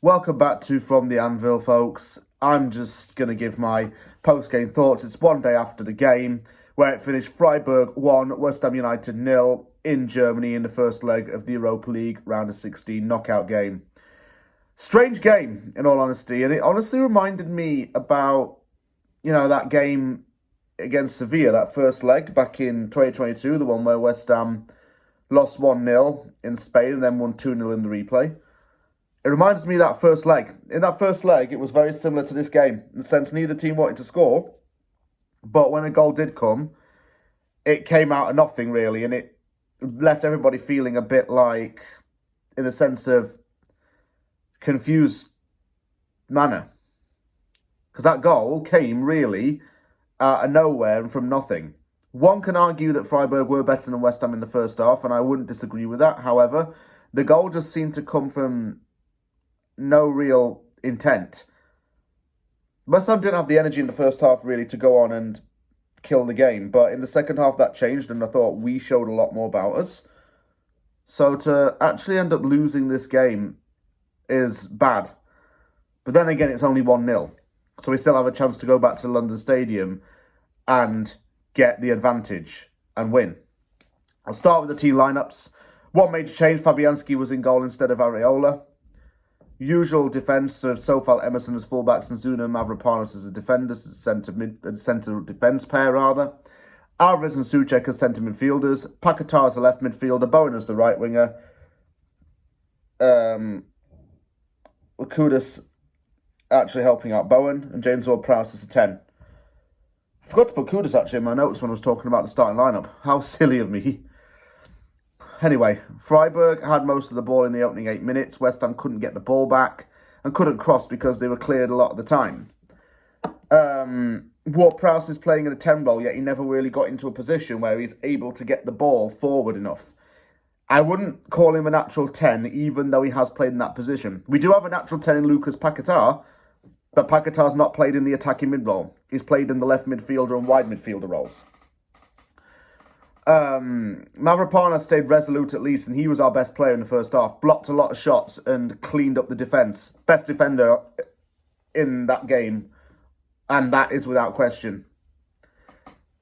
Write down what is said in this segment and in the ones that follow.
Welcome back to From the Anvil, folks. I'm just going to give my post-game thoughts. It's one day after the game, where it finished Freiburg 1, West Ham United 0 in Germany in the first leg of the Europa League round of 16 knockout game. Strange game, in all honesty, and it honestly reminded me about, that game against Sevilla, that first leg back in 2022, the one where West Ham lost 1-0 in Spain and then won 2-0 in the replay. It reminds me of that first leg. In that first leg, it was very similar to this game, in the sense neither team wanted to score, but when a goal did come, it came out of nothing, really, and it left everybody feeling a bit like, in a sense of confused manner. Because that goal came, really, out of nowhere and from nothing. One can argue that Freiburg were better than West Ham in the first half, and I wouldn't disagree with that. However, the goal just seemed to come from no real intent. West Ham didn't have the energy in the first half, really, to go on and kill the game. But in the second half, that changed, and I thought we showed a lot more about us. So to actually end up losing this game is bad. But then again, it's only 1-0. So we still have a chance to go back to London Stadium and get the advantage and win. I'll start with the team lineups. One major change, Fabianski was in goal instead of Areola. Usual defence of Sofal Emerson as fullbacks and Zuna Mavropanos as the defenders, centre defence pair rather. Alvarez and Souček as centre midfielders. Paquetá as the left midfielder. Bowen as the right winger. Kudus actually helping out Bowen, and James Ward-Prowse as a 10. I forgot to put Kudus actually in my notes when I was talking about the starting lineup. How silly of me. Anyway, Freiburg had most of the ball in the opening 8 minutes. West Ham couldn't get the ball back and couldn't cross because they were cleared a lot of the time. Ward-Prowse is playing in a 10 role, yet he never really got into a position where he's able to get the ball forward enough. I wouldn't call him a natural 10, even though he has played in that position. We do have a natural 10 in Lucas Paquetá, but Paquetá's not played in the attacking mid-role. He's played in the left midfielder and wide midfielder roles. Mavropanos stayed resolute at least, and he was our best player in the first half. Blocked a lot of shots and cleaned up the defence. Best defender in that game, and that is without question.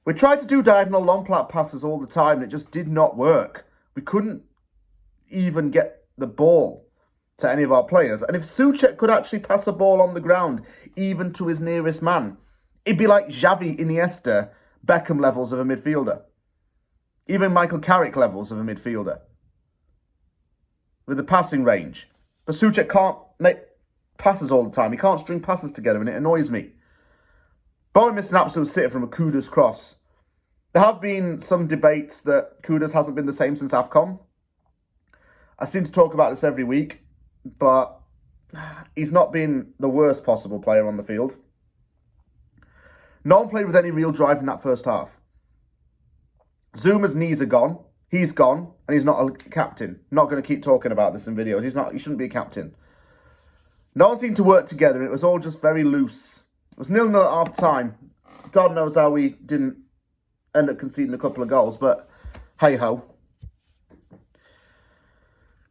We tried to do diagonal long passes all the time, and it just did not work. We couldn't even get the ball to any of our players. And if Souček could actually pass a ball on the ground, even to his nearest man, it'd be like Xavi, Iniesta, Beckham levels of a midfielder. Even Michael Carrick levels of a midfielder. With the passing range. But Souček can't make passes all the time. He can't string passes together, and it annoys me. Bowen missed an absolute sitter from a Kudus cross. There have been some debates that Kudus hasn't been the same since AFCON. I seem to talk about this every week, but he's not been the worst possible player on the field. No one played with any real drive in that first half. Zuma's knees are gone. He's gone, and he's not a captain. Not going to keep talking about this in videos. He shouldn't be a captain. No one seemed to work together, and it was all just very loose. It was 0-0 at half time. God knows how we didn't end up conceding a couple of goals, but hey-ho.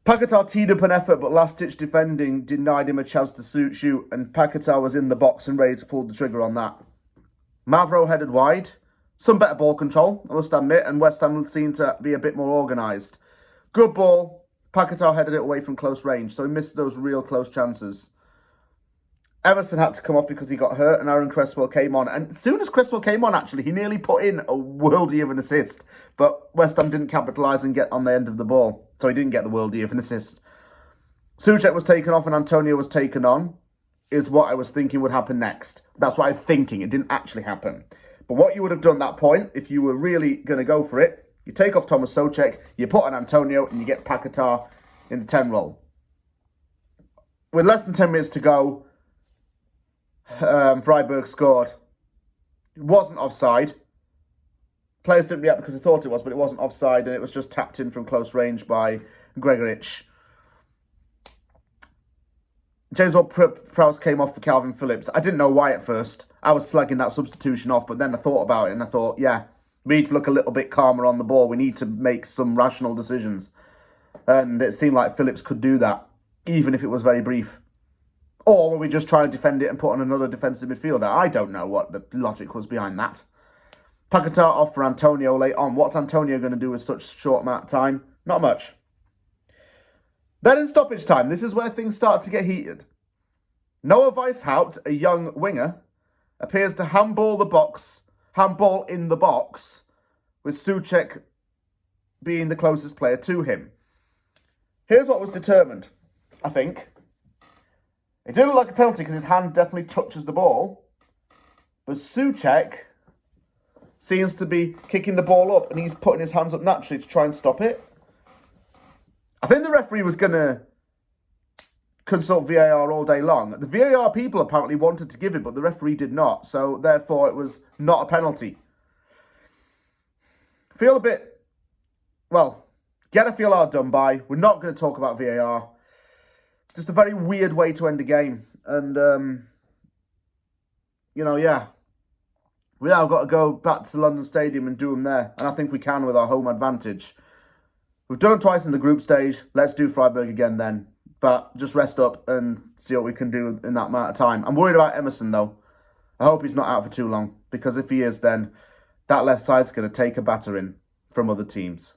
Paquetá teed up an effort, but last-ditch defending denied him a chance to shoot, and Paquetá was in the box and ready to pull the trigger on that. Mavro headed wide. Some better ball control, I must admit, and West Ham seemed to be a bit more organised. Good ball. Paquetá headed it away from close range, so he missed those real close chances. Emerson had to come off because he got hurt, and Aaron Cresswell came on. And as soon as Cresswell came on, actually, he nearly put in a worldie of an assist. But West Ham didn't capitalise and get on the end of the ball, so he didn't get the worldie of an assist. Souček was taken off and Antonio was taken on, is what I was thinking would happen next. That's what I'm thinking. It didn't actually happen. But what you would have done at that point, if you were really going to go for it, you take off Thomas Souček, you put on Antonio, and you get Paquetá in the 10 role. With less than 10 minutes to go, Freiburg scored. It wasn't offside. Players didn't react because they thought it was, but it wasn't offside, and it was just tapped in from close range by Gregoric. James Ward-Prowse came off for Calvin Phillips. I didn't know why at first. I was slagging that substitution off, but then I thought about it and I thought, yeah, we need to look a little bit calmer on the ball. We need to make some rational decisions. And it seemed like Phillips could do that, even if it was very brief. Or were we just trying to defend it and put on another defensive midfielder? I don't know what the logic was behind that. Paquetá off for Antonio late on. What's Antonio going to do with such short amount of time? Not much. Then in stoppage time, this is where things start to get heated. Noah Weishaupt, a young winger, appears to handball in the box, with Souček being the closest player to him. Here's what was determined, I think. It didn't look like a penalty because his hand definitely touches the ball. But Souček seems to be kicking the ball up and he's putting his hands up naturally to try and stop it. I think the referee was going to consult VAR all day long. The VAR people apparently wanted to give it, but the referee did not. So therefore it was not a penalty. Feel a bit, get a feel hard done by. We're not going to talk about VAR. Just a very weird way to end a game. And, we have got to go back to London Stadium and do them there. And I think we can with our home advantage. We've done it twice in the group stage. Let's do Freiburg again then. But just rest up and see what we can do in that amount of time. I'm worried about Emerson, though. I hope he's not out for too long. Because if he is, then that left side's going to take a battering from other teams.